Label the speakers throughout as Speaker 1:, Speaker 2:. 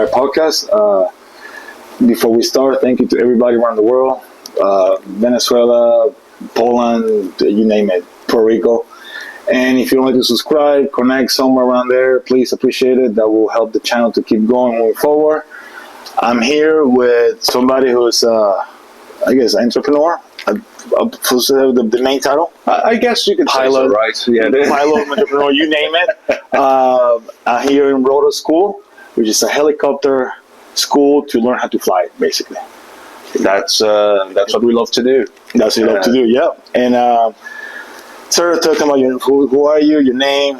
Speaker 1: our podcast. Before we start, thank you to everybody around the world, Venezuela, Poland, you name it, Puerto Rico. And if you don't like to subscribe, connect somewhere around there, please appreciate it. That will help the channel to keep going moving forward. I'm here with somebody who's, I guess, an entrepreneur. The main title?
Speaker 2: I guess you could
Speaker 1: pilot,
Speaker 2: say so, right? Yeah,
Speaker 1: pilot, entrepreneur, you name it. Here in Rotor School, which is a helicopter school to learn how to fly, basically.
Speaker 2: That's what we love to do.
Speaker 1: That's what we love to do, yeah. And sir, talk about who are you, your name,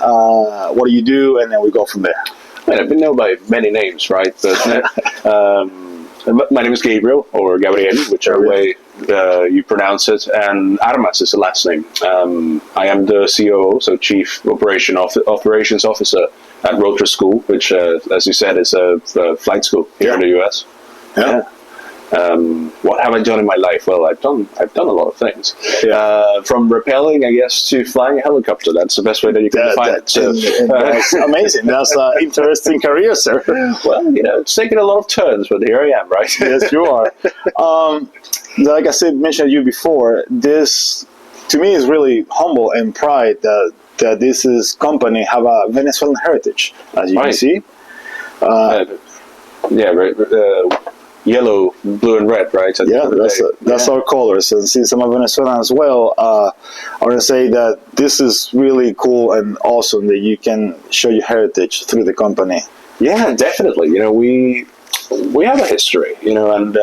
Speaker 1: what do you do, and then we go from there.
Speaker 2: I've been known by many names, right? But my name is Gabriel, or Gabriel, whichever way you pronounce it, and Armas is the last name. I am the COO, so Chief Operations Officer at Rotor School, which, as you said, is a flight school here in the US. Yeah. What have I done in my life? Well, I've done a lot of things. From rappelling, I guess, to flying a helicopter. That's the best way that you can define it. So,
Speaker 1: that's amazing. That's an interesting career, sir.
Speaker 2: Well, it's taken a lot of turns, but here I am, right?
Speaker 1: Yes, you are. Like I said, mentioned you before, this, to me, is really humble and pride that this company have a Venezuelan heritage, as you can see.
Speaker 2: Yellow, blue, and red, right?
Speaker 1: That's our colors. And since I'm a Venezuelan as well, I want to say that this is really cool and awesome that you can show your heritage through the company.
Speaker 2: Yeah, definitely. We have a history, and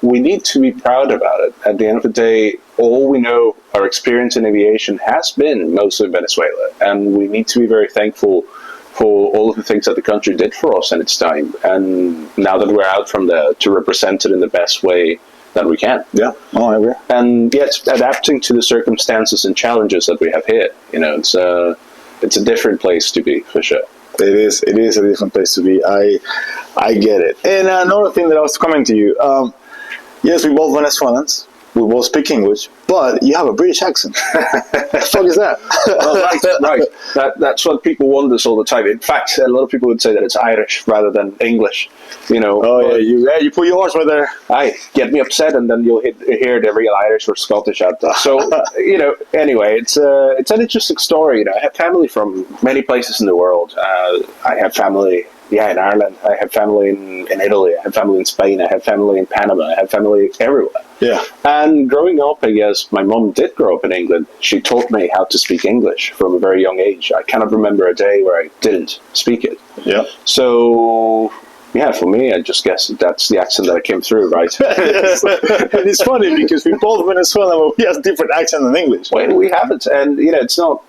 Speaker 2: we need to be proud about it. At the end of the day, all we know, our experience in aviation has been mostly in Venezuela, and we need to be very thankful for all of the things that the country did for us in its time. And now that we're out from there, to represent it in the best way that we can.
Speaker 1: Yeah, I agree.
Speaker 2: And yet, adapting to the circumstances and challenges that we have here. It's a different place to be, for sure.
Speaker 1: It is a different place to be. I get it. And another thing that I was coming to you, yes, we're both Venezuelans. We both speak English, but you have a British accent. What the fuck is that?
Speaker 2: Right. That's what people wonder all the time. In fact, a lot of people would say that it's Irish rather than English.
Speaker 1: You put yours right there.
Speaker 2: Aye, get me upset, and then you'll hear the real Irish or Scottish out there. So, anyway, it's an interesting story. I have family from many places in the world. I have family. Yeah, in Ireland. I have family in Italy. I have family in Spain. I have family in Panama. I have family everywhere.
Speaker 1: Yeah.
Speaker 2: And growing up, I guess my mom did grow up in England. She taught me how to speak English from a very young age. I cannot remember a day where I didn't speak it.
Speaker 1: Yeah.
Speaker 2: So, yeah, for me, I just guess that's the accent that I came through, right?
Speaker 1: Yes. And it's funny because we both Venezuelan, but we have different accents in English.
Speaker 2: Well, we have it. And, it's not...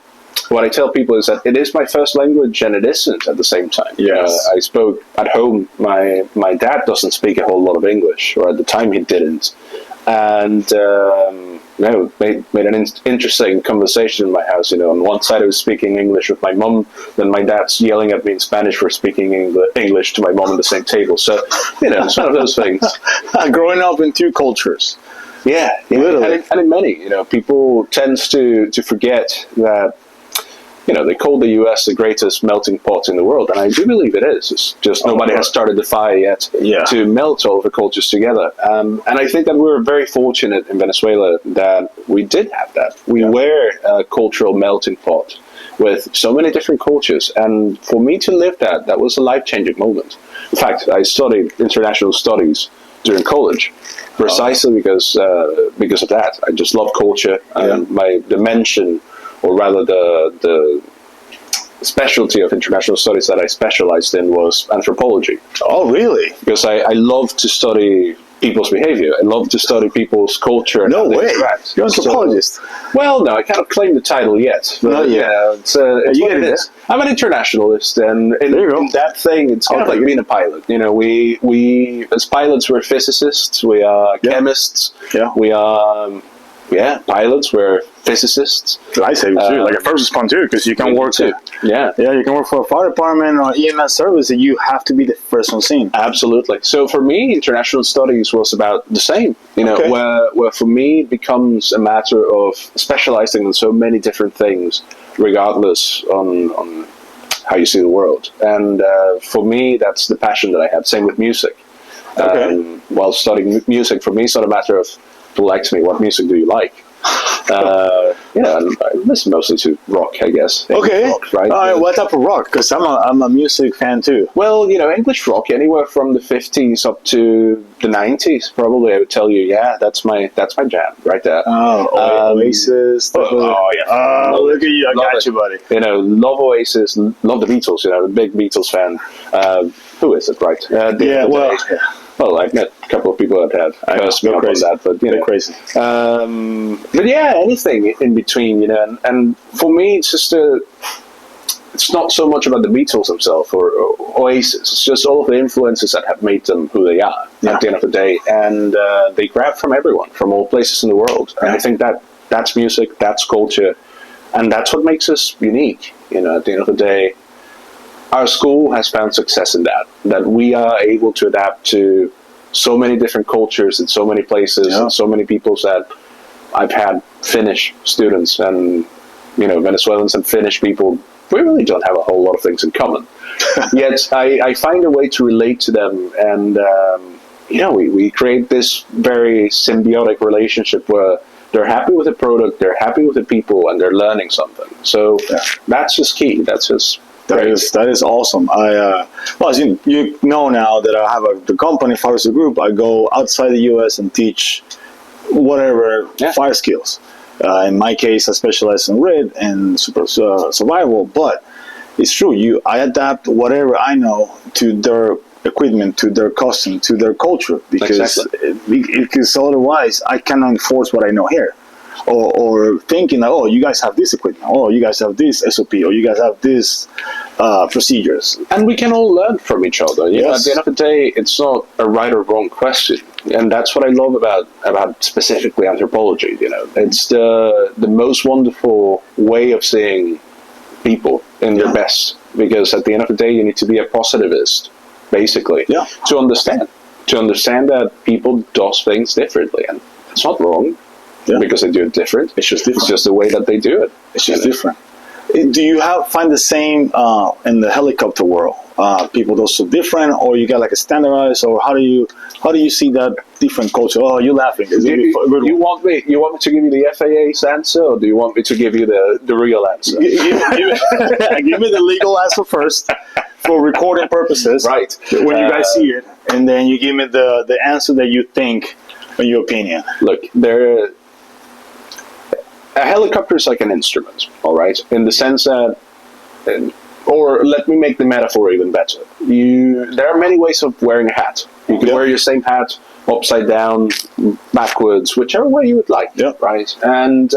Speaker 2: What I tell people is that it is my first language and it isn't at the same time.
Speaker 1: Yes.
Speaker 2: I spoke at home. My dad doesn't speak a whole lot of English, or at the time he didn't. And made an interesting conversation in my house. On one side I was speaking English with my mum, then my dad's yelling at me in Spanish for speaking English to my mum at the same table. So, it's one of those things.
Speaker 1: Growing up in two cultures.
Speaker 2: Yeah,
Speaker 1: literally.
Speaker 2: And in many, people tends to forget that. They call the US the greatest melting pot in the world, and I do believe it is. It's just nobody has started the fire yet to melt all of the cultures together. And I think that we were very fortunate in Venezuela that we did have that. We were a cultural melting pot with so many different cultures, and for me to live that was a life-changing moment. In fact, I studied international studies during college, precisely because of that. I just love culture, and my dimension, or rather the specialty of international studies that I specialized in was anthropology.
Speaker 1: Oh, really?
Speaker 2: Because I love to study people's behavior. I love to study people's culture. And
Speaker 1: no way. Interact. You're an anthropologist.
Speaker 2: So, well, no, I cann't claim the title yet. But,
Speaker 1: not yet.
Speaker 2: It's what it is. I'm an internationalist, and in that thing, it's kind of like being a pilot. We as pilots, we're physicists, we are chemists, we are pilots, we're physicists.
Speaker 1: I say too, like a first responder too, because you can work
Speaker 2: too.
Speaker 1: You can work for a fire department or EMS service, and you have to be the first on scene.
Speaker 2: Absolutely. So for me, international studies was about the same. Where for me it becomes a matter of specializing in so many different things, regardless on how you see the world. And for me, that's the passion that I had. Same with music. While studying music, for me, it's not a matter of who likes me. What music do you like? And I listen mostly to rock, I guess.
Speaker 1: Okay.
Speaker 2: Rock, right?
Speaker 1: What type of rock? Because I'm a music fan too.
Speaker 2: Well, English rock, anywhere from the 50s up to the 90s, probably. I would tell you, that's my jam right there.
Speaker 1: Oasis.
Speaker 2: Yeah.
Speaker 1: Look at you! I got you, buddy.
Speaker 2: Love Oasis, love the Beatles. A big Beatles fan. Who is it, right? Well, I've met a couple of people that have cursed me up on that, but
Speaker 1: they're crazy.
Speaker 2: But yeah, anything in between, and for me, it's not so much about the Beatles themselves or Oasis. It's just all of the influences that have made them who they are at the end of the day, and they grab from everyone, from all places in the world. And I think that's music, that's culture, and that's what makes us unique. At the end of the day, our school has found success in that we are able to adapt to so many different cultures in so many places and so many peoples that I've had Finnish students and, Venezuelans and Finnish people. We really don't have a whole lot of things in common. Yet I find a way to relate to them, and, we create this very symbiotic relationship where they're happy with the product, they're happy with the people, and they're learning something. So that's just key. That's just...
Speaker 1: That is awesome. As you know now that I have the company Fire Group, I go outside the U.S. and teach whatever fire skills. In my case, I specialize in RID and survival. But it's true. I adapt whatever I know to their equipment, to their costume, to their culture, because otherwise I cannot enforce what I know here. Or thinking that, you guys have this equipment, you guys have this SOP, or you guys have this procedures.
Speaker 2: And we can all learn from each other. At the end of the day, it's not a right or wrong question. And that's what I love about specifically anthropology. It's the most wonderful way of seeing people in their best. Because at the end of the day, you need to be a positivist, basically, to understand that people do things differently. And it's not wrong. Because they do it different. It's just different. It's just the way that they do it.
Speaker 1: It's just different. Do you find the same in the helicopter world? People do so different, or you get like a standardized, or how do you see that different culture? Oh, you're laughing.
Speaker 2: You want me to give you the FAA's answer, or do you want me to give you the real answer?
Speaker 1: Give me the legal answer first for recording purposes.
Speaker 2: Right.
Speaker 1: When you guys see it, and then you give me the answer that you think, in your opinion.
Speaker 2: Look, a helicopter is like an instrument, all right? In the sense that, or let me make the metaphor even better. There are many ways of wearing a hat. You can wear your same hat upside down, backwards, whichever way you would like, right? And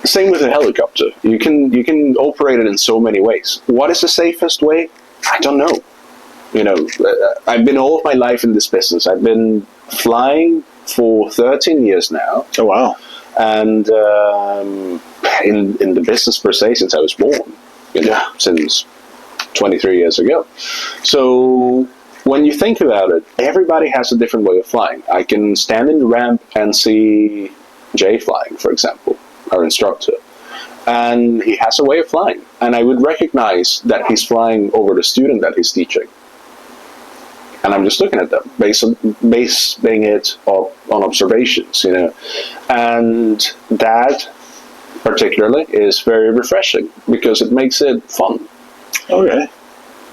Speaker 2: same with a helicopter. You can operate it in so many ways. What is the safest way? I don't know. I've been all of my life in this business. I've been flying for 13 years now.
Speaker 1: Oh, wow.
Speaker 2: And in the business per se since I was born, since 23 years ago. So when you think about it, everybody has a different way of flying. I can stand in the ramp and see Jay flying, for example, our instructor. And he has a way of flying. And I would recognize that he's flying over the student that he's teaching. And I'm just looking at them, basing it on observations, And that, particularly, is very refreshing because it makes it fun.
Speaker 1: Okay.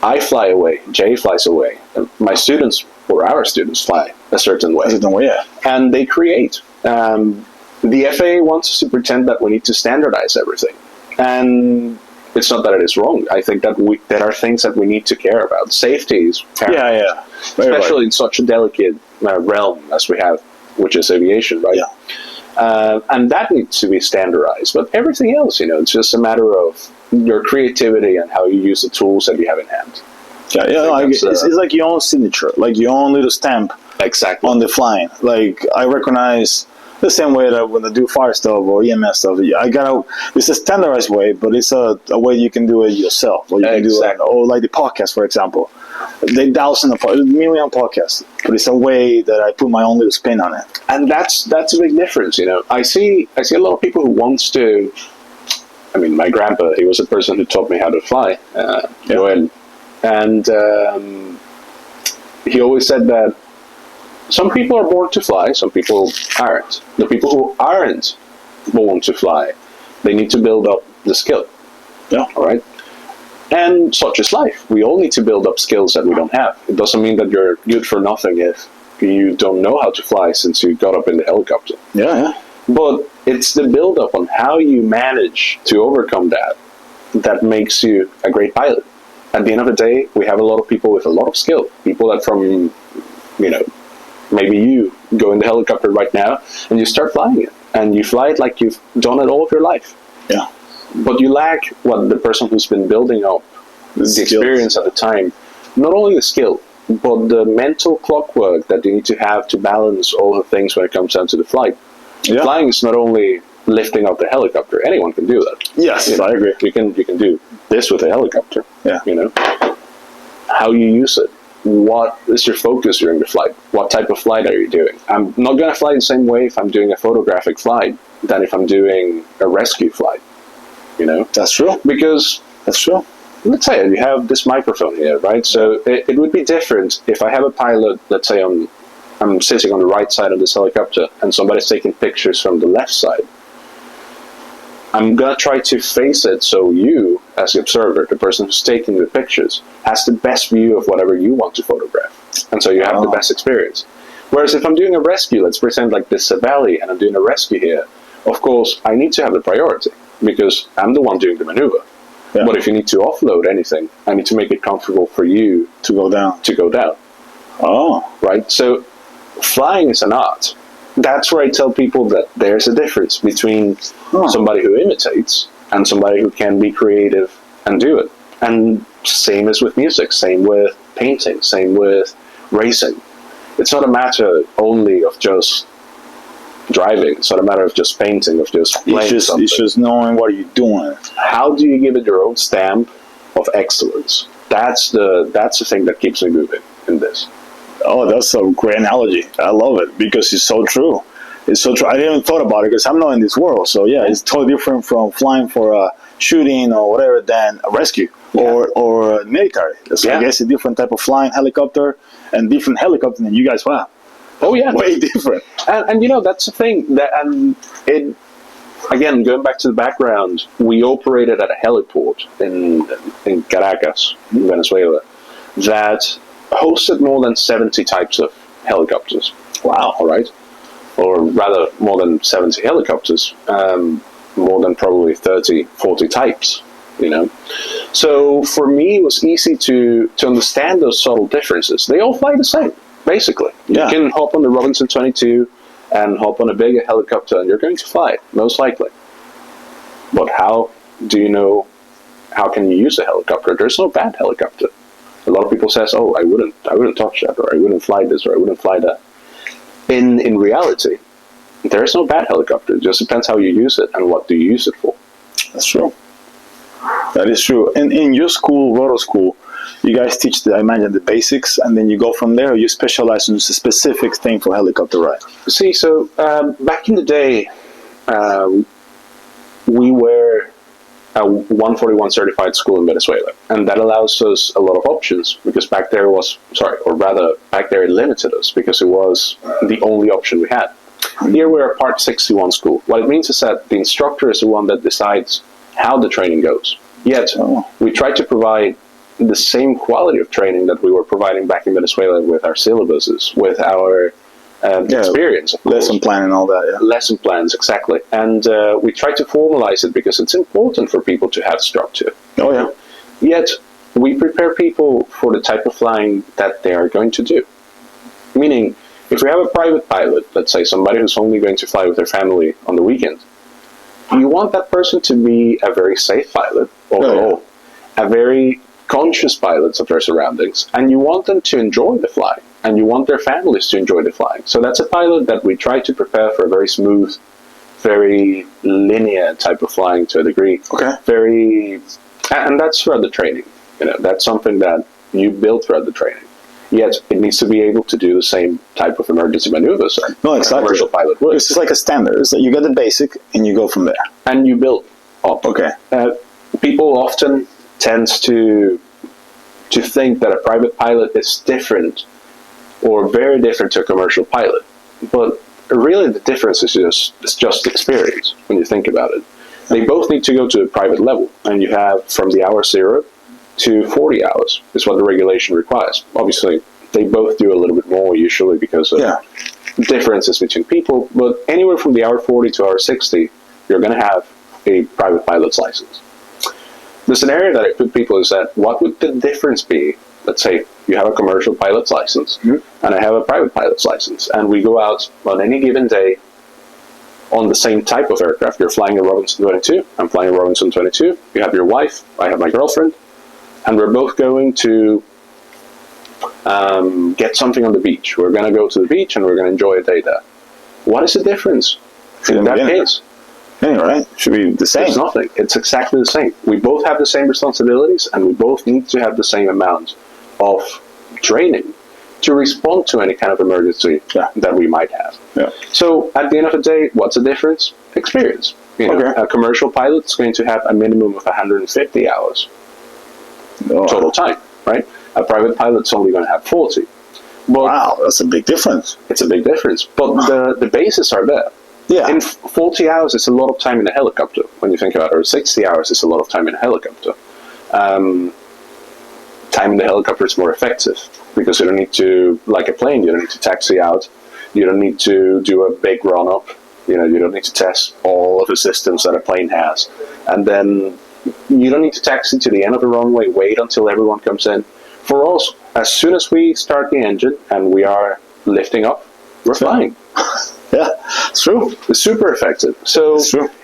Speaker 2: I fly away, Jay flies away. My students, or our students, fly a certain way. And they create. The FAA wants us to pretend that we need to standardize everything. And it's not that it is wrong. I think that there are things that we need to care about. Safety is paramount. Especially in such a delicate realm as we have, which is aviation, right? And that needs to be standardized. But everything else, it's just a matter of your creativity and how you use the tools that you have in hand.
Speaker 1: It's like your own signature, like your own little stamp on the flying. Like, I recognize the same way that when I do fire stuff or EMS stuff, it's a standardized way, but it's a way you can do it yourself. Or you can do it, or like the podcast, for example. They million podcasts, but it's a way that I put my own little spin on it.
Speaker 2: And that's a big difference, I see a lot of people who wants to I mean, my grandpa, he was the person who taught me how to fly, Joel. And he always said that some people are born to fly, some people aren't. The people who aren't born to fly, they need to build up the skill.
Speaker 1: Yeah.
Speaker 2: All right? And such is life. We all need to build up skills that we don't have. It doesn't mean that you're good for nothing if you don't know how to fly since you got up in the helicopter.
Speaker 1: Yeah.
Speaker 2: But it's the build-up on how you manage to overcome that makes you a great pilot. At the end of the day, we have a lot of people with a lot of skill. People that from, maybe you go in the helicopter right now and you start flying it. And you fly it like you've done it all of your life.
Speaker 1: Yeah.
Speaker 2: But you lack what the person who's been building up, the experience at the time, not only the skill, but the mental clockwork that you need to have to balance all the things when it comes down to the flight. Yeah. Flying is not only lifting up the helicopter. Anyone can do that.
Speaker 1: Yes, I agree.
Speaker 2: You can do this with a helicopter.
Speaker 1: Yeah.
Speaker 2: How you use it. What is your focus during the flight? What type of flight are you doing? I'm not going to fly the same way if I'm doing a photographic flight than if I'm doing a rescue flight.
Speaker 1: That's true.
Speaker 2: Because
Speaker 1: that's true.
Speaker 2: Let's say you have this microphone here, right? So it would be different if I have a pilot. Let's say I'm sitting on the right side of this helicopter and somebody's taking pictures from the left side. I'm going to try to face it so you, as the observer, the person who's taking the pictures, has the best view of whatever you want to photograph. And so you have the best experience. Whereas if I'm doing a rescue, let's pretend like this is a valley and I'm doing a rescue here, of course, I need to have the priority because I'm the one doing the maneuver. Yeah. But if you need to offload anything, I need to make it comfortable for you
Speaker 1: to go down.
Speaker 2: Oh. Right? So flying is an art. That's where I tell people that there's a difference between somebody who imitates and somebody who can be creative and do it. And same as with music, same with painting, same with racing. It's not a matter only of just driving. It's not a matter of just painting, of just playing something.
Speaker 1: It's just knowing what you're doing.
Speaker 2: How do you give it your own stamp of excellence? That's the thing that keeps me moving in this.
Speaker 1: Oh, that's a great analogy. I love it because it's so true. It's so true. I didn't even thought about it because I'm not in this world. So yeah, it's totally different from flying for a shooting or whatever than a rescue or military. So I guess a different type of flying helicopter and different helicopter than you guys fly.
Speaker 2: Oh yeah,
Speaker 1: way different.
Speaker 2: And that's the thing that it. Again, going back to the background, we operated at a heliport in Caracas, in Venezuela, that hosted more than 70 types of helicopters.
Speaker 1: Wow.
Speaker 2: All right. Or rather, more than 70 helicopters, more than probably 30, 40 types, So for me, it was easy to understand those subtle differences. They all fly the same, basically. You can hop on the Robinson 22 and hop on a bigger helicopter, and you're going to fly it, most likely. But how do you know, how can you use a helicopter? There's no bad helicopter. A lot of people says, "Oh, I wouldn't touch that, or I wouldn't fly this, or I wouldn't fly that." In reality, there is no bad helicopter. It just depends how you use it and what do you use it for.
Speaker 1: That's true. That is true. And in your school, Rotor School, you guys teach, I imagine, the basics, and then you go from there, or you specialize in a specific thing for helicopter ride?
Speaker 2: See, so back in the day, we were a 141 certified school in Venezuela, and that allows us a lot of options because back there it limited us because it was the only option we had. Here we're a Part 61 school. What it means is that the instructor is the one that decides how the training goes. Yet we try to provide the same quality of training that we were providing back in Venezuela with our syllabuses, with our experience.
Speaker 1: Lesson plan and all that. Yeah.
Speaker 2: Lesson plans, exactly. And we try to formalize it because it's important for people to have structure.
Speaker 1: Oh, yeah.
Speaker 2: Yet we prepare people for the type of flying that they are going to do. Meaning, if we have a private pilot, let's say somebody who's only going to fly with their family on the weekend, you want that person to be a very safe pilot overall, a very conscious pilot of their surroundings, and you want them to enjoy the flying, and you want their families to enjoy the flying. So that's a pilot that we try to prepare for a very smooth, very linear type of flying to a degree.
Speaker 1: Okay.
Speaker 2: And that's throughout the training. That's something that you build throughout the training. Yet it needs to be able to do the same type of emergency maneuvers
Speaker 1: a commercial pilot would. It's like a standard. It's like you get the basic and you go from there.
Speaker 2: And you build. up.
Speaker 1: Okay.
Speaker 2: People often tend to think that a private pilot is different or very different to a commercial pilot. But really the difference is just experience when you think about it. They both need to go to a private level, and you have from the hour 0 to 40 hours is what the regulation requires. Obviously, they both do a little bit more usually because of differences between people, but anywhere from the hour 40 to hour 60, you're going to have a private pilot's license. The scenario that I put people is that what would the difference be? Let's say you have a commercial pilot's license and I have a private pilot's license, and we go out on any given day on the same type of aircraft. You're flying a Robinson 22, I'm flying a Robinson 22, you have your wife, I have my girlfriend, and we're both going to get something on the beach. We're going to go to the beach and we're going to enjoy a day there. What is the difference in that case?
Speaker 1: Yeah, right. Should be the same.
Speaker 2: There's nothing. It's exactly the same. We both have the same responsibilities, and we both need to have the same amount of training to respond to any kind of emergency that we might have.
Speaker 1: Yeah.
Speaker 2: So at the end of the day, what's the difference? Experience. You know, a commercial pilot is going to have a minimum of 150 hours total time, right? A private pilot's only going to have 40. But
Speaker 1: wow, that's a big difference.
Speaker 2: It's a big difference. But the bases are there.
Speaker 1: Yeah.
Speaker 2: In 40 hours, it's a lot of time in a helicopter, when you think about it. Or 60 hours is a lot of time in a helicopter. Time in the helicopter is more effective because you don't need to, like a plane, you don't need to taxi out. You don't need to do a big run-up. You know, you don't need to test all of the systems that a plane has. And then you don't need to taxi to the end of the runway, wait until everyone comes in. For us, as soon as we start the engine and we are lifting up, we're flying.
Speaker 1: Yeah, it's true.
Speaker 2: It's super effective. So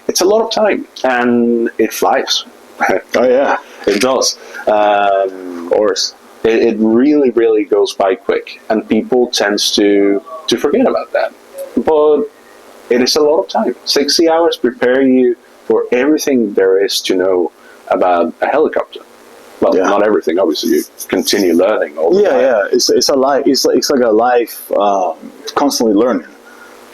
Speaker 2: it's a lot of time, and it flies.
Speaker 1: Oh yeah,
Speaker 2: it does.
Speaker 1: Of course.
Speaker 2: It really, really goes by quick, and people tend to forget about that. But it is a lot of time. 60 hours prepare you for everything there is to know about a helicopter. Well, not everything. Obviously, you continue learning all the time.
Speaker 1: Yeah. It's a life. It's like a life constantly learning.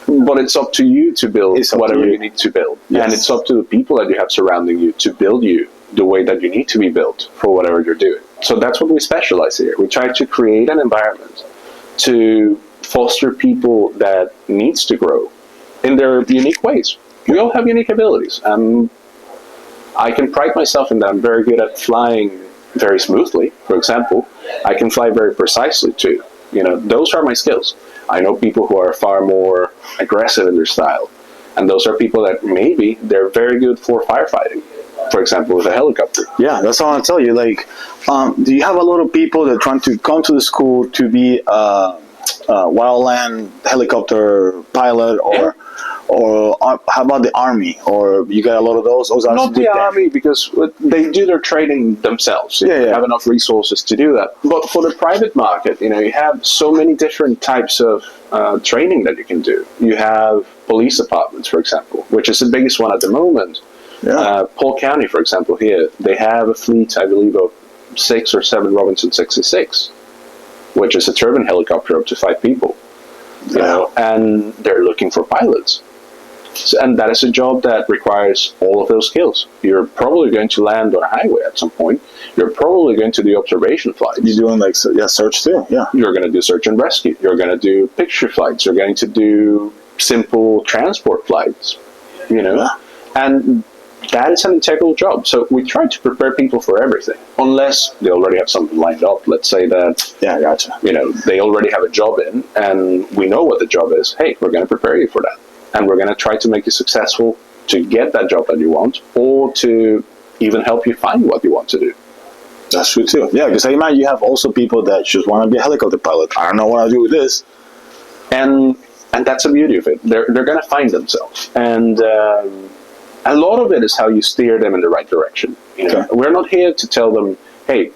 Speaker 2: But it's up to you to build whatever you need to build. Yes. And it's up to the people that you have surrounding you to build you the way that you need to be built for whatever you're doing. So that's what we specialize here. We try to create an environment to foster people that needs to grow in their unique ways. We all have unique abilities. I can pride myself in that I'm very good at flying very smoothly, for example. I can fly very precisely too. You know, those are my skills. I know people who are far more aggressive in their style, and those are people that maybe they're very good for firefighting, for example, with a helicopter.
Speaker 1: Yeah, that's all I tell you. Like, do you have a lot of people that are trying to come to the school to be a wildland helicopter pilot, or how about the Army? Or you got a lot of those?
Speaker 2: Not the Army, because they do their training themselves. They have enough resources to do that. But for the private market, you know, you have so many different types of training that you can do. You have police departments, for example, which is the biggest one at the moment. Polk County, for example, here, they have a fleet, I believe, of 6 or 7 Robinson 66, which is a turbine helicopter up to 5 people. You know, and they're looking for pilots. And that is a job that requires all of those skills. You're probably going to land on a highway at some point. You're probably going to do observation flights.
Speaker 1: You're doing search too. Yeah.
Speaker 2: You're going to do search and rescue. You're going to do picture flights. You're going to do simple transport flights. You know, and that is an integral job. So we try to prepare people for everything, unless they already have something lined up. Let's say that,
Speaker 1: gotcha.
Speaker 2: You know, they already have a job in, and we know what the job is. Hey, we're going to prepare you for that. And we're going to try to make you successful to get that job that you want, or to even help you find what you want to do.
Speaker 1: That's true too. Yeah, because I imagine you have also people that just want to be a helicopter pilot. I don't know what I do with this.
Speaker 2: And that's the beauty of it. They're going to find themselves. And a lot of it is how you steer them in the right direction. You know? We're not here to tell them, hey,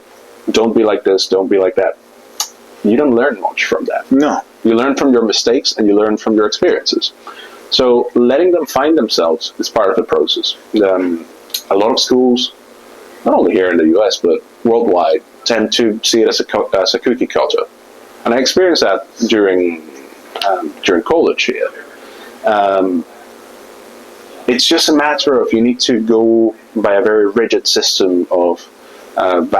Speaker 2: don't be like this, don't be like that. You don't learn much from that.
Speaker 1: No.
Speaker 2: You learn from your mistakes, and you learn from your experiences. So letting them find themselves is part of the process. A lot of schools, not only here in the US, but worldwide, tend to see it as a cookie cutter. And I experienced that during college here. it's just a matter of you need to go by a very rigid system of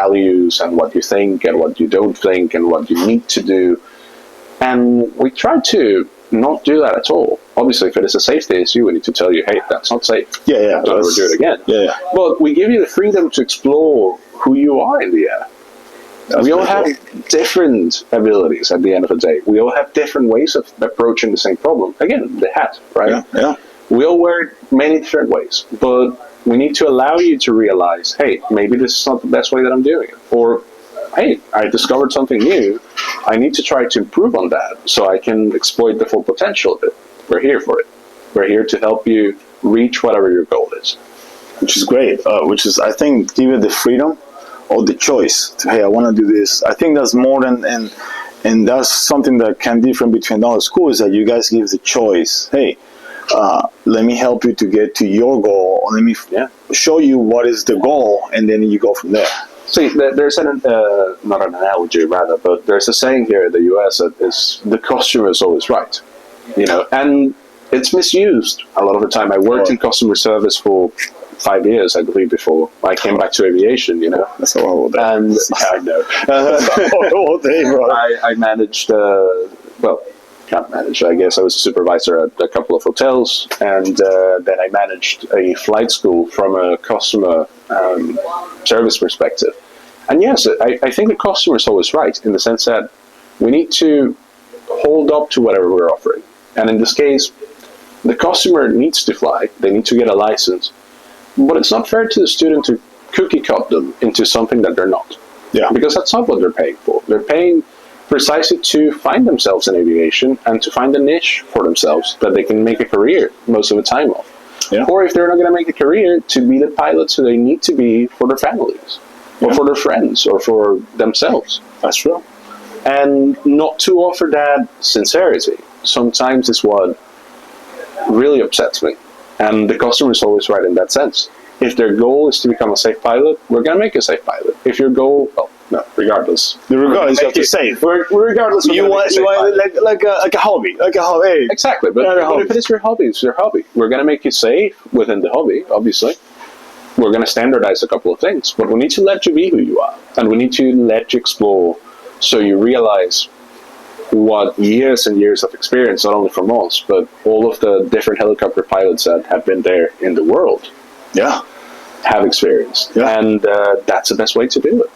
Speaker 2: values and what you think and what you don't think and what you need to do. And we try to not do that at all. Obviously, if it is a safety issue, we need to tell you, hey, that's not safe.
Speaker 1: Yeah.
Speaker 2: Don't ever do it again.
Speaker 1: Yeah.
Speaker 2: But we give you the freedom to explore who you are in the air. We all have different abilities at the end of the day. We all have different ways of approaching the same problem. Again, the hat, right?
Speaker 1: Yeah.
Speaker 2: We all wear it many different ways, but we need to allow you to realize, hey, maybe this is not the best way that I'm doing it. Or, hey, I discovered something new. I need to try to improve on that so I can exploit the full potential of it. We're here for it. We're here to help you reach whatever your goal is.
Speaker 1: Which is great. Which is, I think, give you the freedom or the choice to, hey, I want to do this. I think that's more than, and that's something that can differ between all schools, that you guys give the choice. Hey, let me help you to get to your goal. Let me show you what is the goal, and then you go from there.
Speaker 2: See, there's not an analogy, rather, but there's a saying here in the US that is, the customer is always right. And it's misused a lot of the time. I worked in customer service for 5 years, I believe, before I came back to aviation,
Speaker 1: That's a horrible day.
Speaker 2: And I know.
Speaker 1: Horrible day, bro.
Speaker 2: I managed, can't manage, I guess I was a supervisor at a couple of hotels, and then I managed a flight school from a customer service perspective. And yes, I think the customer is always right, in the sense that we need to hold up to whatever we're offering. And in this case, the customer needs to fly, they need to get a license, but it's not fair to the student to cookie cut them into something that they're not.
Speaker 1: Yeah.
Speaker 2: Because that's not what they're paying for. They're paying precisely to find themselves in aviation and to find a niche for themselves that they can make a career most of the time of. Yeah. Or if they're not going to make a career, to be the pilots who they need to be for their families, or for their friends, or for themselves.
Speaker 1: That's true.
Speaker 2: And not to offer that sincerity sometimes is what really upsets me. And the customer is always right in that sense. If their goal is to become a safe pilot, we're going to make a safe pilot. If your goal, regardless.
Speaker 1: Regardless, you have to save.
Speaker 2: Regardless,
Speaker 1: you want like a hobby,
Speaker 2: Exactly, but if it is your hobby, it's your hobby. We're going to make you safe within the hobby, obviously. We're going to standardize a couple of things, but we need to let you be who you are, and we need to let you explore, so you realize what years and years of experience, not only from us, but all of the different helicopter pilots that have been there in the world, have experienced, and that's the best way to do it.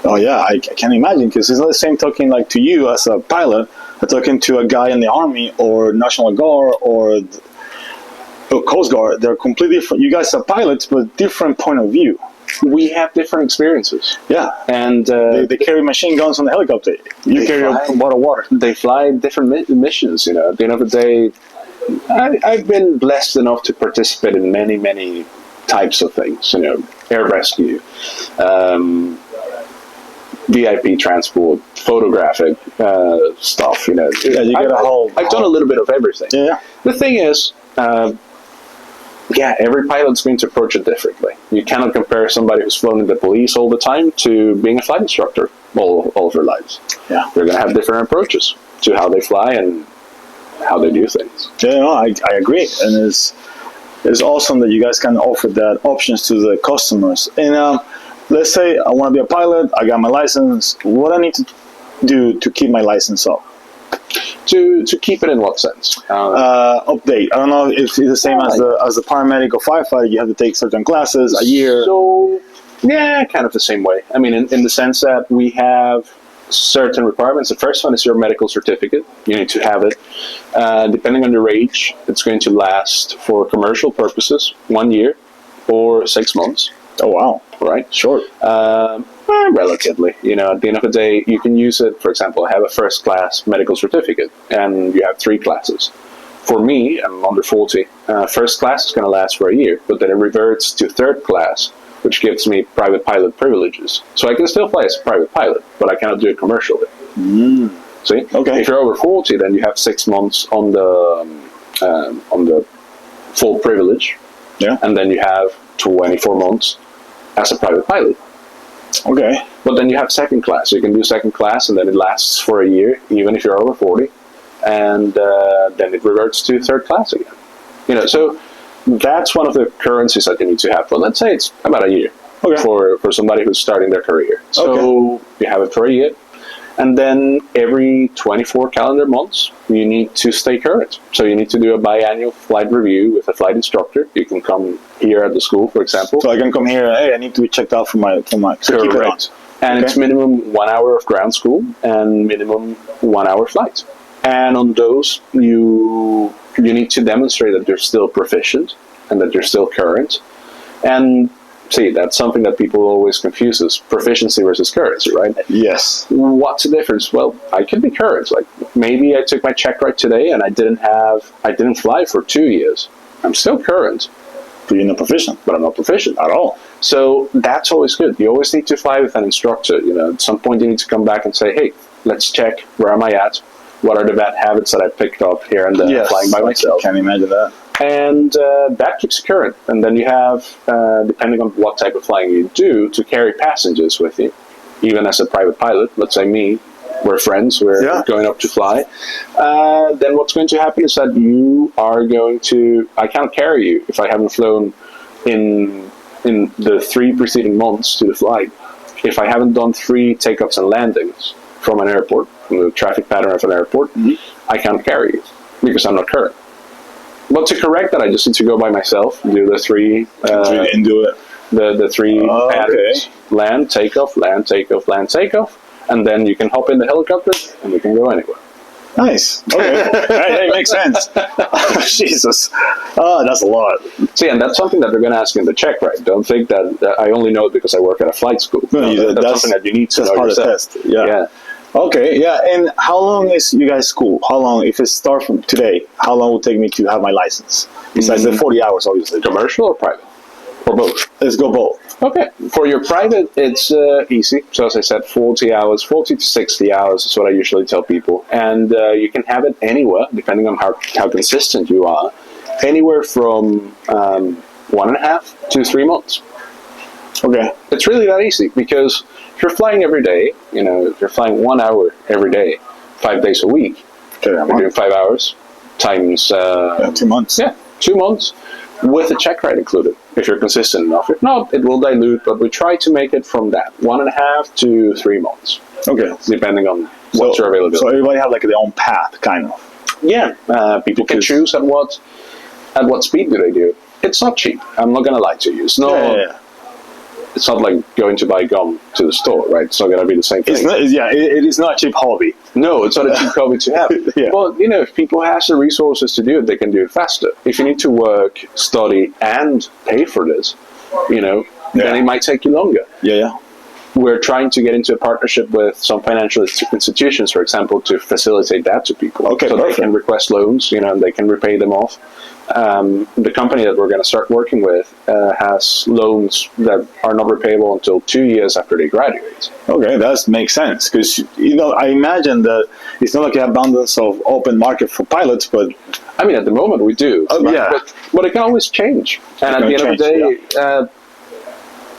Speaker 1: Oh yeah, I can imagine, because it's not the same talking like to you as a pilot, talking to a guy in the Army or National Guard or Coast Guard. They're completely different. You guys are pilots, but different point of view.
Speaker 2: We have different experiences.
Speaker 1: Yeah,
Speaker 2: and
Speaker 1: they carry machine guns on the helicopter. You carry a bottle of water.
Speaker 2: They fly different missions. At the end of the day, I've been blessed enough to participate in many, many types of things. Air rescue, VIP transport, photographic stuff.
Speaker 1: You get
Speaker 2: I've done a little bit of everything.
Speaker 1: Yeah.
Speaker 2: The thing is, every pilot's going to approach it differently. You cannot compare somebody who's flown in the police all the time to being a flight instructor all of their lives.
Speaker 1: Yeah.
Speaker 2: They're going to have different approaches to how they fly and how they do things.
Speaker 1: Yeah, no, I agree. And it's awesome that you guys can offer that options to the customers. And let's say I want to be a pilot, I got my license. What I need to do to keep my license up?
Speaker 2: To keep it in what sense?
Speaker 1: Update. I don't know if it's the same as the paramedic or firefighter. You have to take certain classes a year.
Speaker 2: So, kind of the same way. I mean, in the sense that we have certain requirements. The first one is your medical certificate. You need to have it. Depending on your age, it's going to last for commercial purposes 1 year or 6 months.
Speaker 1: Oh, wow.
Speaker 2: Right? Short. Relatively. At the end of the day, you can use it. For example, I have a first class medical certificate, and you have 3 classes. For me, I'm under 40. First class is going to last for a year, but then it reverts to third class, which gives me private pilot privileges. So I can still fly as a private pilot, but I cannot do it commercially. See?
Speaker 1: Okay.
Speaker 2: If you're over 40, then you have 6 months on the full privilege, and then you have 24 months as a private pilot.
Speaker 1: Okay.
Speaker 2: But then you have second class. You can do second class, and then it lasts for a year, even if you're over 40, and then it reverts to third class again. So that's one of the currencies that you need to have. But let's say it's about a year for somebody who's starting their career. So you have it for a year. And then every 24 calendar months, you need to stay current. So you need to do a biannual flight review with a flight instructor. You can come here at the school, for example.
Speaker 1: So I can come here, hey, I need to be checked out for my
Speaker 2: Correct. And it's minimum 1 hour of ground school and minimum 1 hour flight. And on those, you need to demonstrate that you're still proficient and that you're still current. And see, that's something that people always confuses, proficiency versus currency, right?
Speaker 1: Yes.
Speaker 2: What's the difference? Well, I can be current. Like maybe I took my check ride today and I didn't fly for 2 years. I'm still current.
Speaker 1: But you're not proficient.
Speaker 2: But I'm not proficient at all. So that's always good. You always need to fly with an instructor. At some point you need to come back and say, hey, let's check, where am I at? What are the bad habits that I picked up here and there flying by myself?
Speaker 1: I can imagine that.
Speaker 2: And that keeps you current. And then you have, depending on what type of flying you do, to carry passengers with you. Even as a private pilot, let's say me, we're friends, we're going up to fly. Then what's going to happen is that you are going to, I can't carry you if I haven't flown in the 3 preceding months to the flight. If I haven't done 3 takeoffs and landings from an airport, from the traffic pattern of an airport, I can't carry you because I'm not current. But to correct that, I just need to go by myself, do the 3
Speaker 1: and do it.
Speaker 2: The 3 patterns: land, takeoff, land, takeoff, land, takeoff, and then you can hop in the helicopter and we can go anywhere.
Speaker 1: Nice. Okay, that makes sense. Jesus, that's a lot.
Speaker 2: See, and that's something that they're going to ask you in the check, right? Don't think that I only know it because I work at a flight school.
Speaker 1: No,
Speaker 2: that's something that you need to know
Speaker 1: part
Speaker 2: yourself.
Speaker 1: of the test. Yeah. Okay, yeah. And how long is you guys' school? How long, if it starts from today, how long will it take me to have my license? Besides the 40 hours, obviously.
Speaker 2: Commercial or private? Or both?
Speaker 1: Let's go both.
Speaker 2: Okay. For your private, it's easy. So as I said, 40 hours, 40 to 60 hours is what I usually tell people. And you can have it anywhere, depending on how consistent you are, anywhere from 1.5 to 3 months.
Speaker 1: Okay.
Speaker 2: It's really that easy because if you're flying every day, if you're flying 1 hour every day, 5 days a week, you're doing 5 hours times
Speaker 1: 2 months.
Speaker 2: Yeah, 2 months with a check ride included. If you're consistent enough. If not, it will dilute, but we try to make it from that 1.5 to 3 months.
Speaker 1: Okay.
Speaker 2: Depending on what's your availability.
Speaker 1: So everybody have like their own path, kind of.
Speaker 2: Yeah. People can choose at what speed do they do it. It's not cheap. I'm not going to lie to you. It's not. It's not like going to buy gum to the store, right? It's not going to be the same thing.
Speaker 1: It is not a cheap hobby.
Speaker 2: No, it's not a cheap hobby to have. Well, if people have the resources to do it, they can do it faster. If you need to work, study, and pay for this, then it might take you longer.
Speaker 1: Yeah.
Speaker 2: We're trying to get into a partnership with some financial institutions, for example, to facilitate that to people.
Speaker 1: Okay,
Speaker 2: so
Speaker 1: perfect.
Speaker 2: They can request loans, and they can repay them off. The company that we're going to start working with has loans that are not repayable until 2 years after they graduate.
Speaker 1: Okay, that makes sense because I imagine that it's not like an abundance of open market for pilots, but
Speaker 2: I mean at the moment we do. But it can always change. And at the end of the day,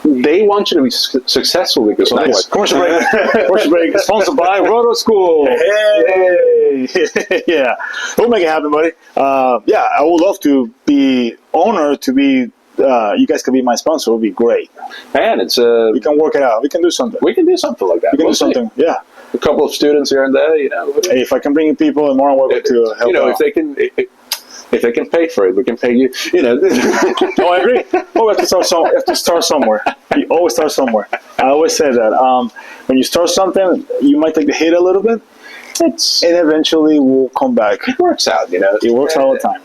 Speaker 2: they want you to be successful because otherwise.
Speaker 1: Commercial break, sponsored by Rotor School. Hey. Yeah, we'll make it happen, buddy. I would love to be honored to be. You guys can be my sponsor. It would be great.
Speaker 2: Man, it's
Speaker 1: we can work it out. We can do something.
Speaker 2: We can do something like that.
Speaker 1: We can do something. Yeah.
Speaker 2: A couple of students here and there,
Speaker 1: Hey, if I can bring in people, and more I'm welcome to help out.
Speaker 2: If they can pay for it, we can pay you.
Speaker 1: Oh, I agree. We have to start somewhere. You always start somewhere. I always say that when you start something, you might take the hit a little bit, and eventually we'll come back.
Speaker 2: It works out,
Speaker 1: It works all the time.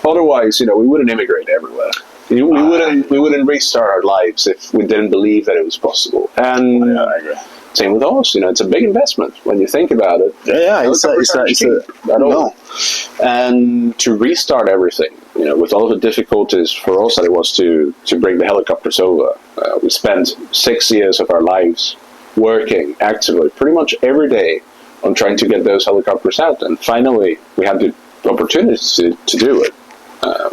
Speaker 2: Otherwise, we wouldn't immigrate everywhere. We wouldn't restart our lives if we didn't believe that it was possible. And
Speaker 1: I agree.
Speaker 2: Same with us, it's a big investment when you think about it.
Speaker 1: No.
Speaker 2: And to restart everything, with all of the difficulties for us that it was to bring the helicopters over, we spent 6 years of our lives working actively, pretty much every day, on trying to get those helicopters out. And finally, we had the opportunity to do it. A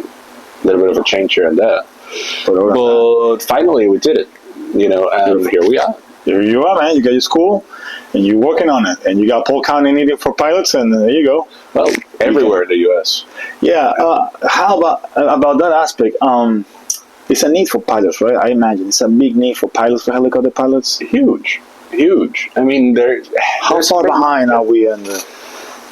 Speaker 2: little bit of a change here and there. But finally, we did it, and here we are.
Speaker 1: Here you are, man. You got your school, and you're working on it, and you got Polk County needed for pilots, and there you go.
Speaker 2: Well, everywhere in the U.S.
Speaker 1: Yeah. How about that aspect? It's a need for pilots, right? I imagine it's a big need for pilots, for helicopter pilots.
Speaker 2: Huge. I mean,
Speaker 1: how far behind are we in the?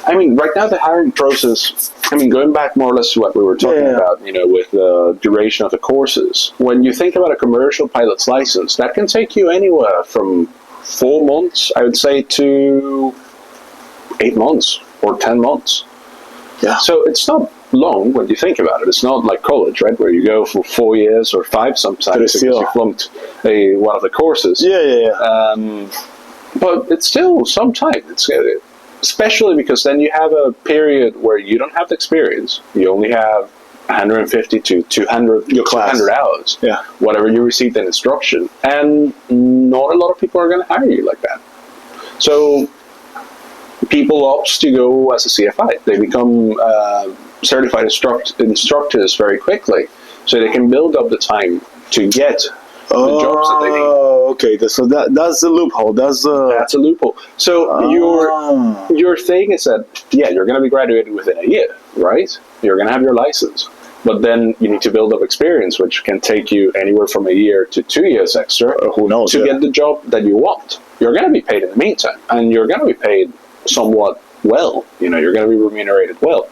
Speaker 2: I mean, right now the hiring process, I mean, going back more or less to what we were talking about, with the duration of the courses, when you think about a commercial pilot's license, that can take you anywhere from 4 months, I would say, to 8 months or 10 months.
Speaker 1: Yeah.
Speaker 2: So it's not long when you think about it. It's not like college, right, where you go for 4 years or 5 sometimes because you flunked one of the courses.
Speaker 1: Yeah.
Speaker 2: But it's still some time. Especially because then you have a period where you don't have the experience. You only have 150 to 200 hours, whatever you received in instruction. And not a lot of people are going to hire you like that. So people opt to go as a CFI. They become certified instructors very quickly, so they can build up the time to get the jobs that they need.
Speaker 1: Oh, okay. So that's the loophole. That's
Speaker 2: a loophole. So your thing is that you're going to be graduated within a year, right? You're going to have your license, but then you need to build up experience, which can take you anywhere from a year to 2 years extra.
Speaker 1: Who knows?
Speaker 2: To get the job that you want. You're going to be paid in the meantime, and you're going to be paid somewhat well. You're going to be remunerated well,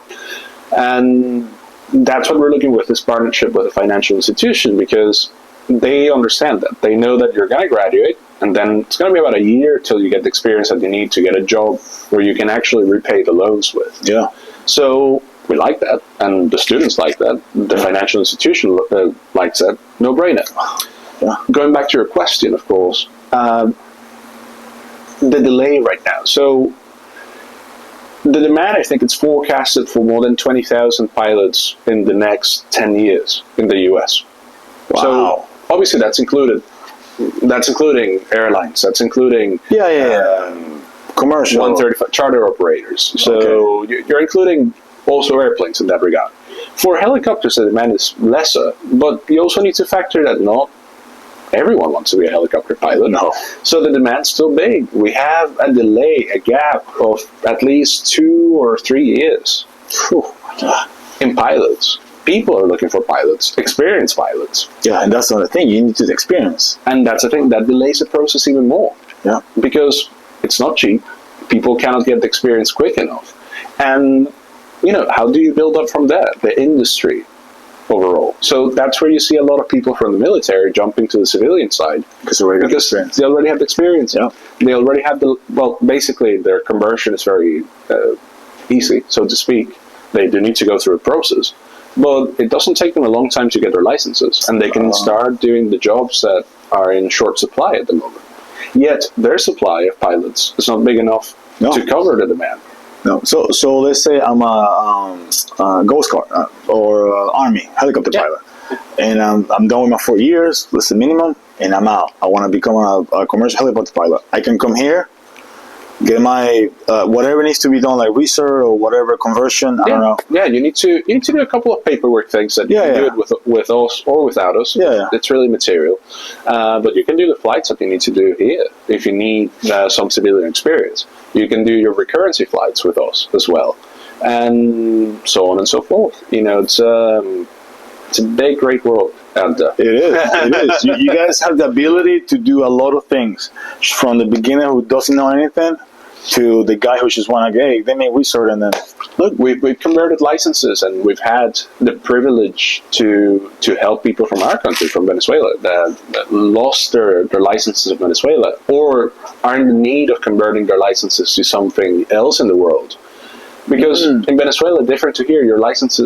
Speaker 2: and that's what we're looking with this partnership with a financial institution, because they understand that. They know that you're going to graduate, and then it's going to be about a year till you get the experience that you need to get a job where you can actually repay the loans with.
Speaker 1: Yeah.
Speaker 2: So we like that, and the students like that. The financial institution likes that. No brainer.
Speaker 1: Yeah.
Speaker 2: Going back to your question, of course, the delay right now. So the demand, I think it's forecasted for more than 20,000 pilots in the next 10 years in the U.S.
Speaker 1: Wow.
Speaker 2: So obviously that's including airlines. That's including
Speaker 1: commercial
Speaker 2: 135 charter operators. So you're including also airplanes in that regard. For helicopters, the demand is lesser, but you also need to factor that not everyone wants to be a helicopter pilot.
Speaker 1: No.
Speaker 2: So the demand's still big. We have a delay, a gap of at least 2 or 3 years in pilots. People are looking for pilots, experienced pilots.
Speaker 1: Yeah, and that's another thing. You need to experience.
Speaker 2: And that's the thing. That delays the process even more.
Speaker 1: Yeah.
Speaker 2: Because it's not cheap. People cannot get the experience quick enough. And, how do you build up from there? The industry overall. So that's where you see a lot of people from the military jumping to the civilian side. Because they already have the experience.
Speaker 1: Yeah.
Speaker 2: They already have basically their conversion is very easy, so to speak. They do need to go through a process. But it doesn't take them a long time to get their licenses, and they can start doing the jobs that are in short supply at the moment. Yet their supply of pilots is not big enough to cover the demand.
Speaker 1: No. So let's say I'm a Ghost Guard or Army helicopter pilot, and I'm done with my 4 years. That's the minimum, and I'm out. I want to become a commercial helicopter pilot. I can come here, get my whatever needs to be done, like research or whatever conversion. I don't know.
Speaker 2: Yeah, you need to do a couple of paperwork things that you can do it with us or without us.
Speaker 1: Yeah.
Speaker 2: It's really material, but you can do the flights that you need to do here if you need some civilian experience. You can do your recurrency flights with us as well, and so on and so forth. It's a big, great world out there.
Speaker 1: It is. You guys have the ability to do a lot of things, from the beginner who doesn't know anything to the guy who just want to get, they make research, and then
Speaker 2: look, we've converted licenses, and we've had the privilege to help people from our country, from Venezuela, that lost their licenses in Venezuela, or are in the need of converting their licenses to something else in the world. Because in Venezuela, different to here, your license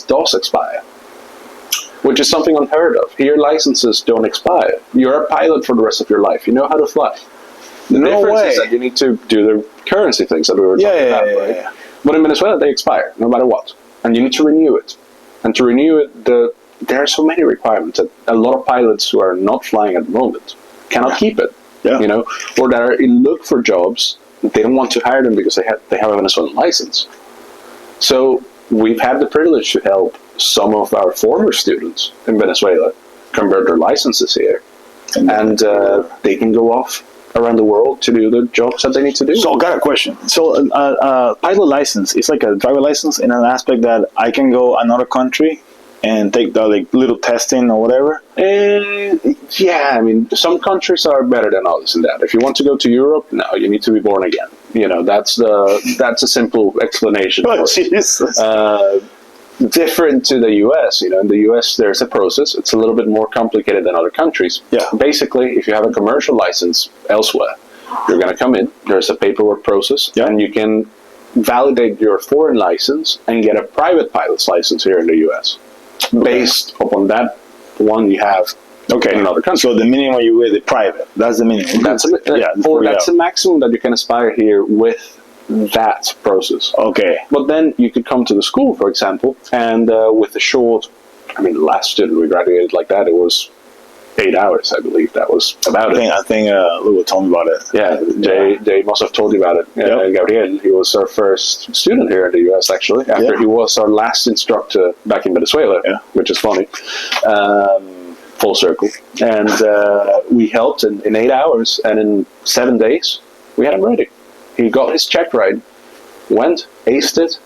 Speaker 2: does expire, which is something unheard of. Here, licenses don't expire. You're a pilot for the rest of your life. You know how to fly. The difference is that you need to do the currency things that we were talking about, right? Yeah. But in Venezuela, they expire, no matter what. And you need to renew it. And to renew it, there are so many requirements that a lot of pilots who are not flying at the moment cannot keep it. Yeah. Or that are in look for jobs. They don't want to hire them because they have a Venezuelan license. So we've had the privilege to help some of our former students in Venezuela convert their licenses here. And they can go off around the world to do the jobs that they need to do.
Speaker 1: So I got a question. So pilot license is like a driver license in an aspect that I can go another country and take the like little testing or whatever.
Speaker 2: Yeah, I mean, some countries are better than others in that. If you want to go to Europe, no, you need to be born again. You know, that's a simple explanation.
Speaker 1: Oh, Jesus.
Speaker 2: Different to the US, you know, in the US there's a process. It's a little bit more complicated than other countries.
Speaker 1: Yeah.
Speaker 2: Basically, if you have a commercial license elsewhere, you're going to come in, there's a paperwork process, and you can validate your foreign license and get a private pilot's license here in the US. Based upon that one you have in another country.
Speaker 1: So the minimum you with the private, that's the minimum.
Speaker 2: That's the maximum that you can aspire here with that process.
Speaker 1: Okay.
Speaker 2: But then you could come to the school, for example, and with a short, I mean, the last student we graduated like that, it was 8 hours, I believe. That was about it.
Speaker 1: I think Lou told me about it.
Speaker 2: Yeah, they must have told you about it. Gabriel, he was our first student here in the US, actually, after he was our last instructor back in Venezuela, which is funny. Full circle. And we helped in 8 hours, and in 7 days, we had him ready. He got his check right, went, aced it,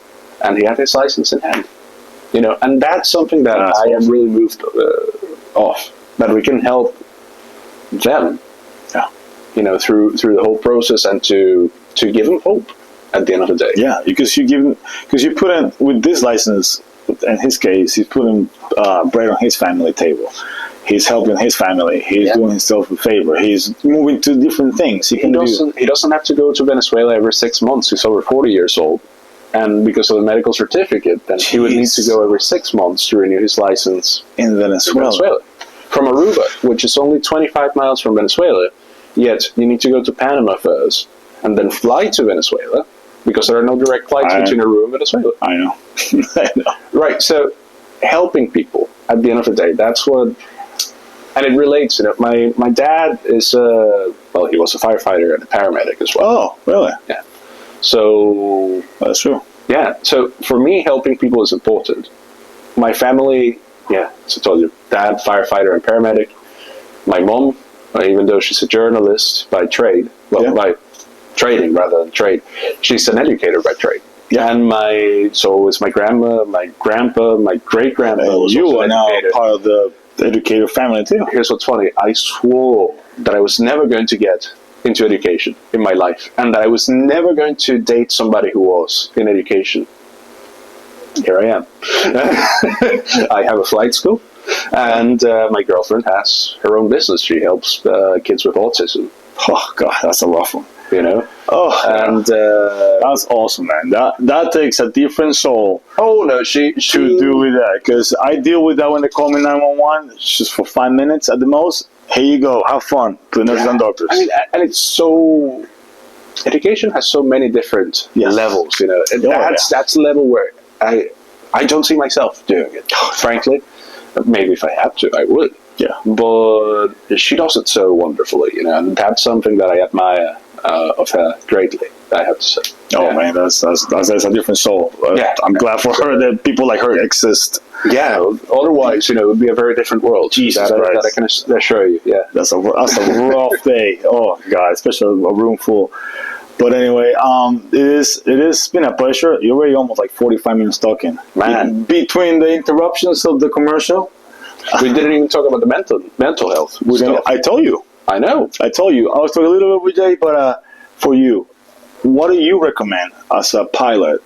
Speaker 2: and he had his license in hand. You know, and that's something that I am really moved off. That we can help them, you know, through the whole process, and to give them hope at the end of the day.
Speaker 1: Yeah, because you put in with this license. In his case, he's putting bread on his family table. He's helping his family. He's doing himself a favor. He's moving to different things. He
Speaker 2: doesn't have to go to Venezuela every 6 months. He's over 40 years old. And because of the medical certificate, then he would need to go every 6 months to renew his license
Speaker 1: in Venezuela.
Speaker 2: From Aruba, which is only 25 miles from Venezuela. Yet you need to go to Panama first and then fly to Venezuela, because there are no direct flights between Aruba and Venezuela.
Speaker 1: I know. I know.
Speaker 2: Right, so helping people at the end of the day, that's what... And it relates, you know, my dad is, he was a firefighter and a paramedic as well.
Speaker 1: Oh, really?
Speaker 2: Yeah. So...
Speaker 1: That's true.
Speaker 2: Yeah, so for me, helping people is important. My family, as I told you, dad, firefighter and paramedic. My mom, even though she's a journalist by trade, by trading rather than trade, she's an educator by trade. Yeah. And so is my grandma, my grandpa, my great-grandpa.
Speaker 1: You are now part of the educator family too.
Speaker 2: Here's what's funny. I swore that I was never going to get into education in my life, and that I was never going to date somebody who was in education. Here I am. I have a flight school, and my girlfriend has her own business. She helps kids with autism.
Speaker 1: Oh God, that's a rough one.
Speaker 2: You know?
Speaker 1: And that's awesome, man. That takes a different soul.
Speaker 2: Oh no, she
Speaker 1: to do with that, because I deal with that when they call me 911. It's just for 5 minutes at the most. Here you go, have fun to the nurses and doctors.
Speaker 2: I mean, and it's so... Education has so many different levels, you know. And that's the level where I don't see myself doing it, frankly. Maybe if I had to, I would.
Speaker 1: Yeah.
Speaker 2: But she does it so wonderfully, you know, and that's something that I admire of her greatly, I have to say.
Speaker 1: Oh, man, that's a different soul. I'm glad for her that people like her exist.
Speaker 2: Yeah, otherwise, you know, it would be a very different world.
Speaker 1: Jesus
Speaker 2: Christ. That I can assure you,
Speaker 1: That's a rough day. Oh, God, especially a room full. But anyway, it has been a pleasure. You're already almost like 45 minutes talking.
Speaker 2: Man.
Speaker 1: Between the interruptions of the commercial.
Speaker 2: We didn't even talk about the mental health stuff.
Speaker 1: I told you.
Speaker 2: I know.
Speaker 1: I told you. I was talking a little bit with Jay, but for you, what do you recommend as a pilot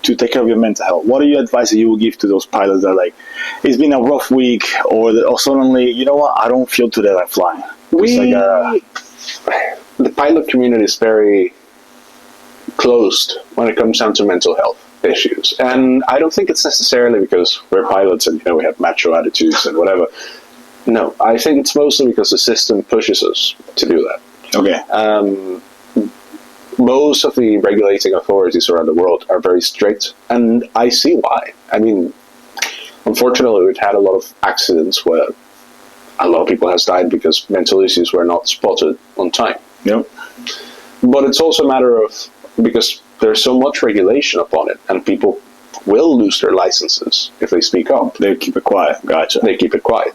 Speaker 1: to take care of your mental health? What are your advice that you will give to those pilots that like, it's been a rough week, or suddenly, you know what, I don't feel today like flying?
Speaker 2: The pilot community is very closed when it comes down to mental health issues, and I don't think it's necessarily because we're pilots and, you know, we have macho attitudes and whatever. No, I think it's mostly because the system pushes us to do that.
Speaker 1: Okay.
Speaker 2: Most of the regulating authorities around the world are very strict, and I see why. I mean, unfortunately, we've had a lot of accidents where a lot of people have died because mental issues were not spotted on time.
Speaker 1: Yep.
Speaker 2: But it's also a matter of, because there's so much regulation upon it, and people will lose their licenses if they speak up.
Speaker 1: They keep it quiet. Gotcha.
Speaker 2: They keep it quiet.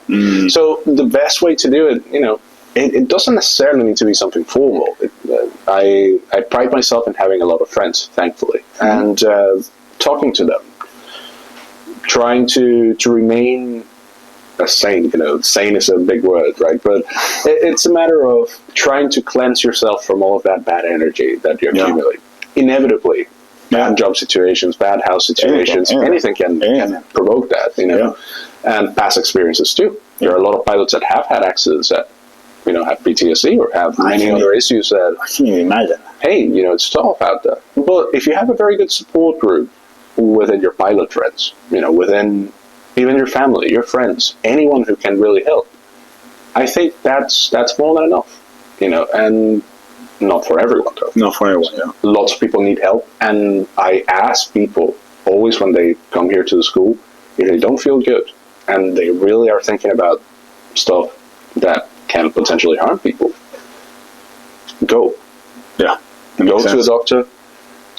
Speaker 2: So the best way to do it, you know, it doesn't necessarily need to be something formal. I pride myself in having a lot of friends, thankfully, and talking to them, trying to remain a sane. Sane is a big word, right? But it's a matter of trying to cleanse yourself from all of that bad energy that you accumulate. Inevitably, bad job situations, bad house situations, anything can provoke that, and past experiences too. There are a lot of pilots that have had accidents that, have PTSD or have many other issues that,
Speaker 1: I can't even imagine.
Speaker 2: Hey, it's tough out there. But if you have a very good support group within your pilot friends, within even your family, your friends, anyone who can really help, I think that's more than enough, and not for everyone, though.
Speaker 1: Not for everyone, yeah.
Speaker 2: Lots of people need help, and I ask people always when they come here to the school, if they don't feel good, and they really are thinking about stuff that can potentially harm people, go.
Speaker 1: Yeah.
Speaker 2: Go to a doctor,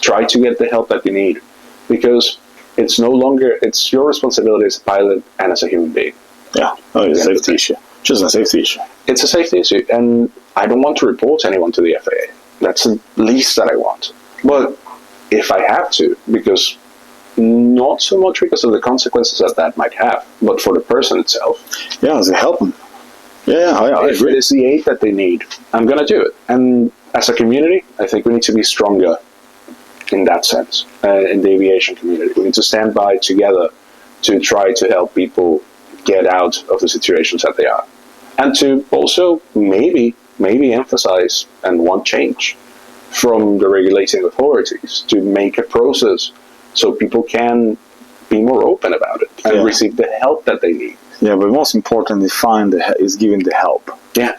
Speaker 2: try to get the help that you need, because it's no longer, it's your responsibility as a pilot and as a human being.
Speaker 1: Yeah, it's a safety issue. Just a safety issue.
Speaker 2: It's a safety issue, and I don't want to report anyone to the FAA. That's the least that I want. But if I have to, because not so much because of the consequences that might have, but for the person itself.
Speaker 1: Yeah, to help them. Yeah, I
Speaker 2: if
Speaker 1: agree.
Speaker 2: it is the aid that they need, I'm going to do it. And as a community, I think we need to be stronger in that sense, in the aviation community. We need to stand by together to try to help people get out of the situations that they are. And to also maybe emphasize and want change from the regulating authorities to make a process so people can be more open about it and receive the help that they need.
Speaker 1: Yeah, but most important is giving the help.
Speaker 2: Yeah.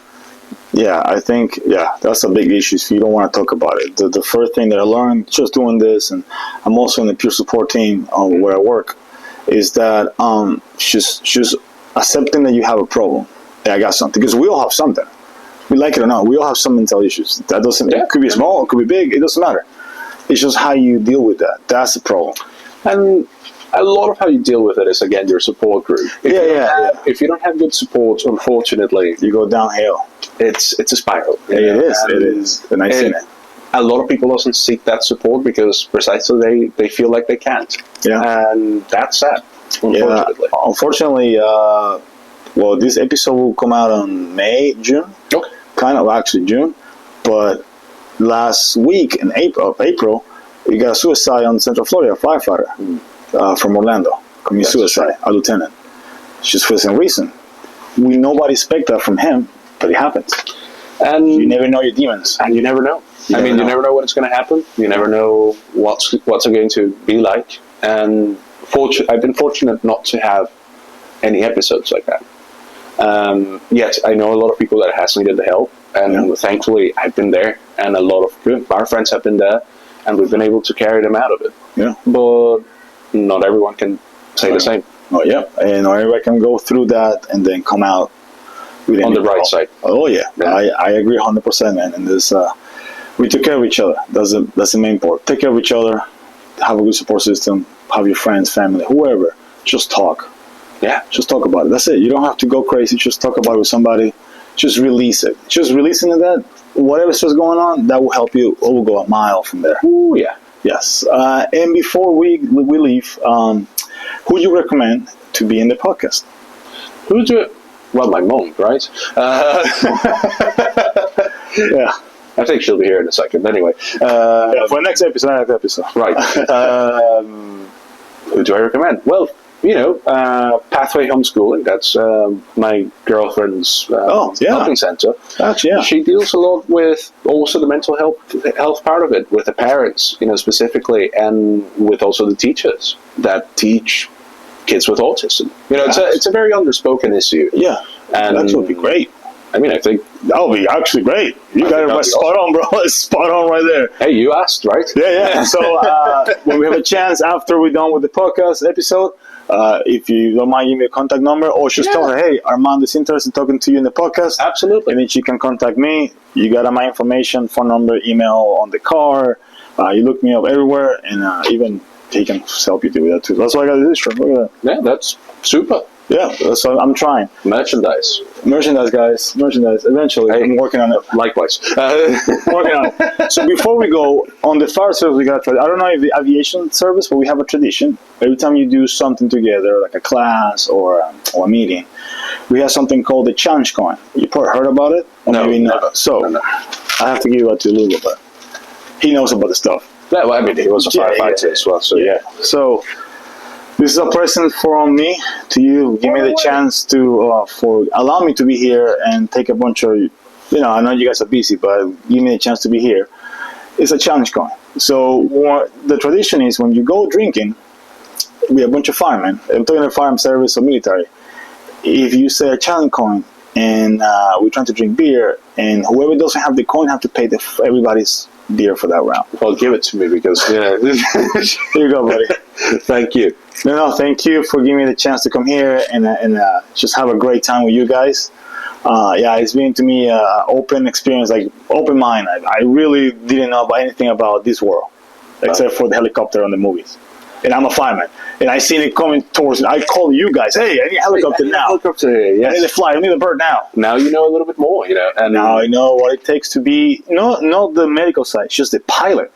Speaker 1: Yeah, I think, that's a big issue if you don't want to talk about it. The first thing that I learned just doing this, and I'm also in the peer support team where I work, is that just accepting that you have a problem. Yeah, I got something. Because we all have something. We like it or not, we all have some mental issues. That doesn't, it could be small, it could be big, it doesn't matter. It's just how you deal with that. That's the problem.
Speaker 2: And a lot of how you deal with it is, again, your support group. If you don't have good support, unfortunately,
Speaker 1: you go downhill.
Speaker 2: It's a spiral.
Speaker 1: It is. And I see it.
Speaker 2: A lot of people doesn't seek that support because precisely they feel like they can't.
Speaker 1: Yeah.
Speaker 2: And that's sad, unfortunately.
Speaker 1: Yeah. Unfortunately, this episode will come out on June.
Speaker 2: Okay.
Speaker 1: Kind of, actually June. But last week in April, we got a suicide on Central Florida, a firefighter from Orlando. Committed suicide, a lieutenant. Just for some reason. Nobody expect that from him, but it happens. And you never know your demons.
Speaker 2: And you never know. You never know when it's going to happen. You never know what's it going to be like. And I've been fortunate not to have any episodes like that. Yet I know a lot of people that has needed the help, and thankfully I've been there, and a lot of our friends have been there, and we've been able to carry them out of it.
Speaker 1: Yeah.
Speaker 2: But not everyone can say the same.
Speaker 1: Oh yeah, and not everyone can go through that and then come out
Speaker 2: on the right side.
Speaker 1: Oh yeah. I agree 100%, man. And this, we took care of each other. That's the main part. Take care of each other. Have a good support system. Have your friends, family, whoever. Just talk.
Speaker 2: Yeah.
Speaker 1: Just talk about it. That's it. You don't have to go crazy. Just talk about it with somebody. Just release it. Just releasing that, whatever's just going on, that will help you. It will go a mile from there.
Speaker 2: Ooh, yeah.
Speaker 1: Yes. And before we leave, who do you recommend to be in the podcast?
Speaker 2: Well, my mom, right?
Speaker 1: Yeah.
Speaker 2: I think she'll be here in a second. Anyway.
Speaker 1: For next episode.
Speaker 2: Right. Who do I recommend? Well, Pathway Homeschooling. That's my girlfriend's helping center.
Speaker 1: Actually, yeah.
Speaker 2: She deals a lot with also the mental health part of it, with the parents, specifically, and with also the teachers that teach kids with autism. It's a very underspoken issue.
Speaker 1: Yeah, and that would be great.
Speaker 2: I mean, I think
Speaker 1: that would be actually great. You got it spot on, bro. It's spot on right there.
Speaker 2: Hey, you asked, right?
Speaker 1: Yeah. So when we have a chance after we're done with the podcast episode, if you don't mind, give me a contact number, or just tell her, hey, Armand is interested in talking to you in the podcast.
Speaker 2: Absolutely.
Speaker 1: And then she can contact me. You got my information, phone number, email on the car. You look me up everywhere, and even he can help you do that too. That's why I got this shirt. Look at that.
Speaker 2: Yeah, that's super.
Speaker 1: Yeah, so I'm trying.
Speaker 2: Merchandise,
Speaker 1: Guys. Merchandise. Eventually,
Speaker 2: hey,
Speaker 1: I'm working on it.
Speaker 2: Likewise.
Speaker 1: Working on it. So before we go, on the fire service, we got, I don't know if the aviation service, but we have a tradition. Every time you do something together, like a class or a meeting, we have something called the challenge coin. You probably heard about it? Or
Speaker 2: No,
Speaker 1: maybe not.
Speaker 2: never.
Speaker 1: So,
Speaker 2: No.
Speaker 1: I have to give it to Lulu, but he knows about the stuff.
Speaker 2: Yeah, well, I mean, he was a firefighter as well, so yeah.
Speaker 1: So, this is a present from me to you. Give me the chance to, allow me to be here and take a bunch of, I know you guys are busy, but give me a chance to be here. It's a challenge coin. So the tradition is when you go drinking with a bunch of firemen, I'm talking about fireman service or military, if you say a challenge coin and we're trying to drink beer, and whoever doesn't have the coin have to pay everybody's beer for that round.
Speaker 2: Well, give it to me because,
Speaker 1: Here you go, buddy.
Speaker 2: Thank you.
Speaker 1: No, thank you for giving me the chance to come here and just have a great time with you guys. It's been to me an open experience, like open mind. I really didn't know about anything about this world, except for the helicopter on the movies. And I'm a fireman, and I seen it coming towards me. I call you guys, hey, I need a helicopter now.
Speaker 2: Helicopter here, yes.
Speaker 1: I need to fly. I need a bird now.
Speaker 2: Now you know a little bit more,
Speaker 1: And now I know what it takes to be, not the medical side, just the pilot.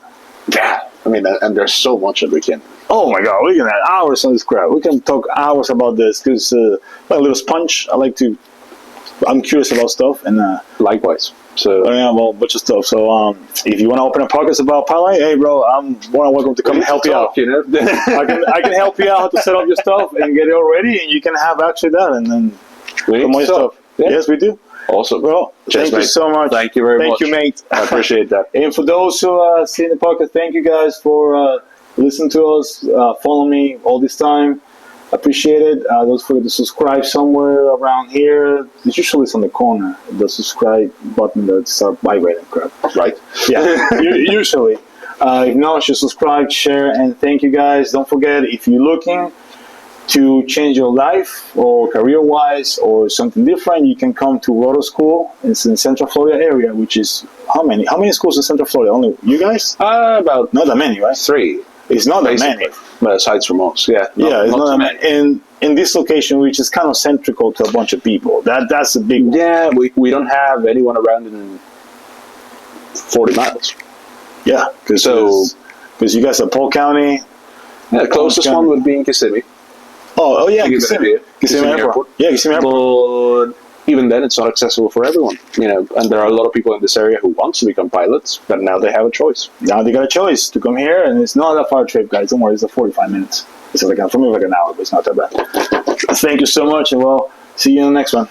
Speaker 2: Yeah. I mean, and there's so much that we can.
Speaker 1: Oh my God, we can have hours on this crap. We can talk hours about this because I'm a little sponge. I'm curious about stuff and
Speaker 2: Likewise. So
Speaker 1: learning about a bunch of stuff. So if you want to open a podcast about piloting, hey bro, I'm more than welcome to come and help you out. I can help you out how to set up your stuff and get it all ready, and you can have actually that and then come on your stuff. Yeah. Yes, we do.
Speaker 2: Awesome.
Speaker 1: Well, thank you so much.
Speaker 2: Thank you very much.
Speaker 1: Thank you, mate.
Speaker 2: I appreciate that.
Speaker 1: And for those who see the podcast, thank you guys for listening to us, following me all this time. Appreciate it. Don't forget to subscribe somewhere around here. It's usually on the corner, the subscribe button that start vibrating crap.
Speaker 2: Right?
Speaker 1: Yeah, usually. If not, just subscribe, share, and thank you guys. Don't forget, if you're looking to change your life or career-wise or something different, you can come to Rotor School. It's in Central Florida area, which is how many? How many schools in Central Florida? Only you guys?
Speaker 2: About
Speaker 1: not that many, right?
Speaker 2: 3.
Speaker 1: It's not that many.
Speaker 2: But aside from us,
Speaker 1: it's not that many. In this location, which is kind of centrical to a bunch of people, that's a big one.
Speaker 2: Yeah, we don't have anyone around in 40 miles.
Speaker 1: Yeah, because you guys are Polk County.
Speaker 2: Yeah, the closest one would be in Kissimmee.
Speaker 1: Oh yeah, Kissimmee Airport. Yeah, Kissimmee Airport.
Speaker 2: But even then, it's not accessible for everyone. And there are a lot of people in this area who want to become pilots, but now they have a choice.
Speaker 1: Now they got a choice to come here, and it's not a far trip, guys. Don't worry, it's 45 minutes. It's for me like an hour, but it's not that bad. Thank you so much, and see you in the next one.